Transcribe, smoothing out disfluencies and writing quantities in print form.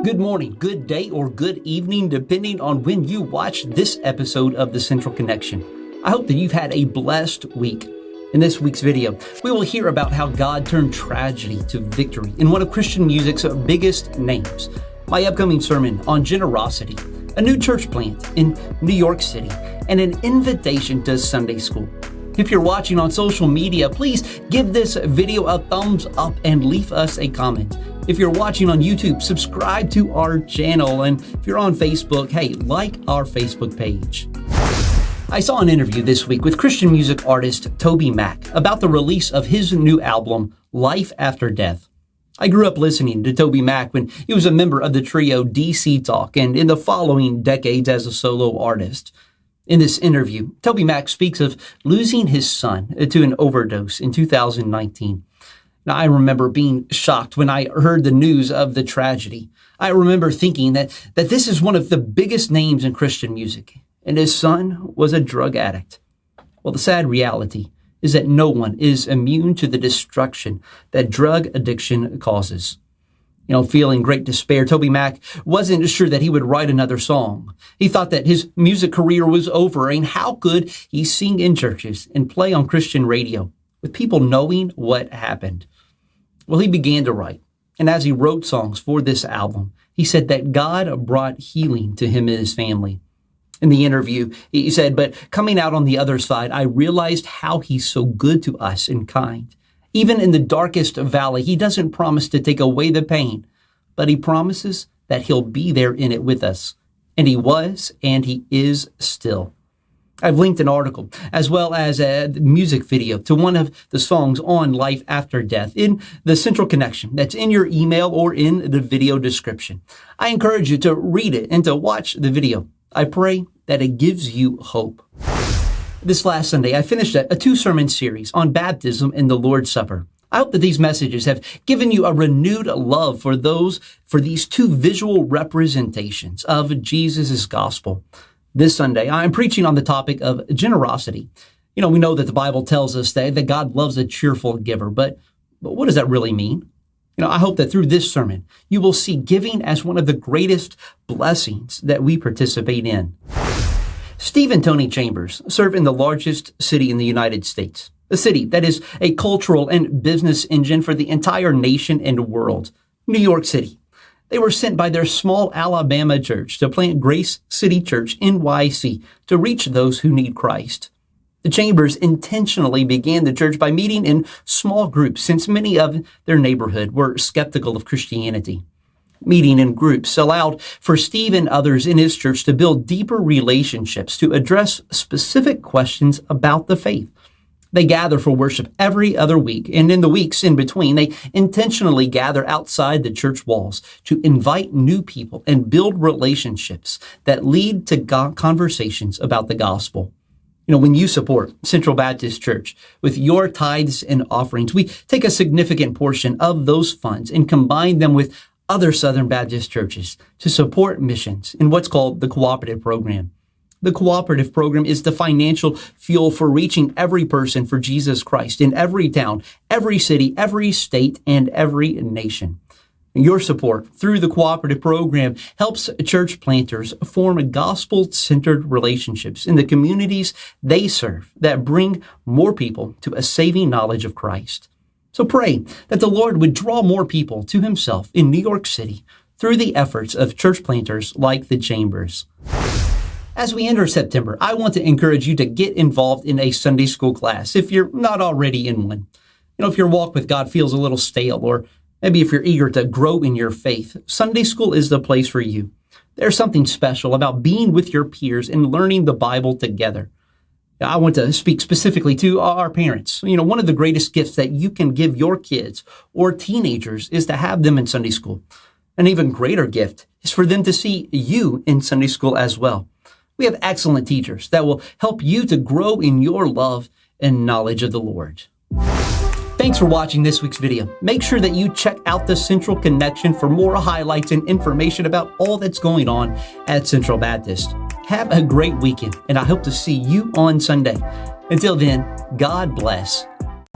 Good morning, good day, or good evening, depending on when you watch this episode of The Central Connection. I hope that you've had a blessed week. In this week's video, we will hear about how God turned tragedy to victory in one of Christian music's biggest names, my upcoming sermon on generosity, a new church plant in New York City, and an invitation to Sunday school. If you're watching on social media, please give this video a thumbs up and leave us a comment. If you're watching on YouTube, subscribe to our channel. And if you're on Facebook, hey, like our Facebook page. I saw an interview this week with Christian music artist TobyMac about the release of his new album, Life After Death. I grew up listening to TobyMac when he was a member of the trio DC Talk and in the following decades as a solo artist. In this interview, TobyMac speaks of losing his son to an overdose in 2019. Now, I remember being shocked when I heard the news of the tragedy. I remember thinking that this is one of the biggest names in Christian music, and his son was a drug addict. Well, the sad reality is that no one is immune to the destruction that drug addiction causes. Feeling great despair, TobyMac wasn't sure that he would write another song. He thought that his music career was over, and how could he sing in churches and play on Christian radio with people knowing what happened? Well, he began to write, and as he wrote songs for this album, he said that God brought healing to him and his family. In the interview, he said, "But coming out on the other side, I realized how he's so good to us and kind. Even in the darkest valley, he doesn't promise to take away the pain, but he promises that he'll be there in it with us." And he was, and he is still. I've linked an article as well as a music video to one of the songs on Life After Death in the Central Connection that's in your email or in the video description. I encourage you to read it and to watch the video. I pray that it gives you hope. This last Sunday, I finished a two-sermon series on baptism and the Lord's Supper. I hope that these messages have given you a renewed love for these two visual representations of Jesus' gospel. This Sunday, I'm preaching on the topic of generosity. We know that the Bible tells us that God loves a cheerful giver, but what does that really mean? I hope that through this sermon, you will see giving as one of the greatest blessings that we participate in. Steve and Tony Chambers serve in the largest city in the United States, a city that is a cultural and business engine for the entire nation and world, New York City. They were sent by their small Alabama church to plant Grace City Church NYC to reach those who need Christ. The Chambers intentionally began the church by meeting in small groups since many of their neighborhood were skeptical of Christianity. Meeting in groups allowed for Steve and others in his church to build deeper relationships to address specific questions about the faith. They gather for worship every other week, and in the weeks in between, they intentionally gather outside the church walls to invite new people and build relationships that lead to conversations about the gospel. When you support Central Baptist Church with your tithes and offerings, we take a significant portion of those funds and combine them with other Southern Baptist churches to support missions in what's called the Cooperative Program. The Cooperative Program is the financial fuel for reaching every person for Jesus Christ in every town, every city, every state, and every nation. Your support through the Cooperative Program helps church planters form gospel-centered relationships in the communities they serve that bring more people to a saving knowledge of Christ. So pray that the Lord would draw more people to himself in New York City through the efforts of church planters like the Chambers. As we enter September, I want to encourage you to get involved in a Sunday school class if you're not already in one. If your walk with God feels a little stale, or maybe if you're eager to grow in your faith, Sunday school is the place for you. There's something special about being with your peers and learning the Bible together. I want to speak specifically to our parents. One of the greatest gifts that you can give your kids or teenagers is to have them in Sunday school. An even greater gift is for them to see you in Sunday school as well. We have excellent teachers that will help you to grow in your love and knowledge of the Lord. Thanks for watching this week's video. Make sure that you check out the Central Connection for more highlights and information about all that's going on at Central Baptist. Have a great weekend, and I hope to see you on Sunday. Until then, God bless.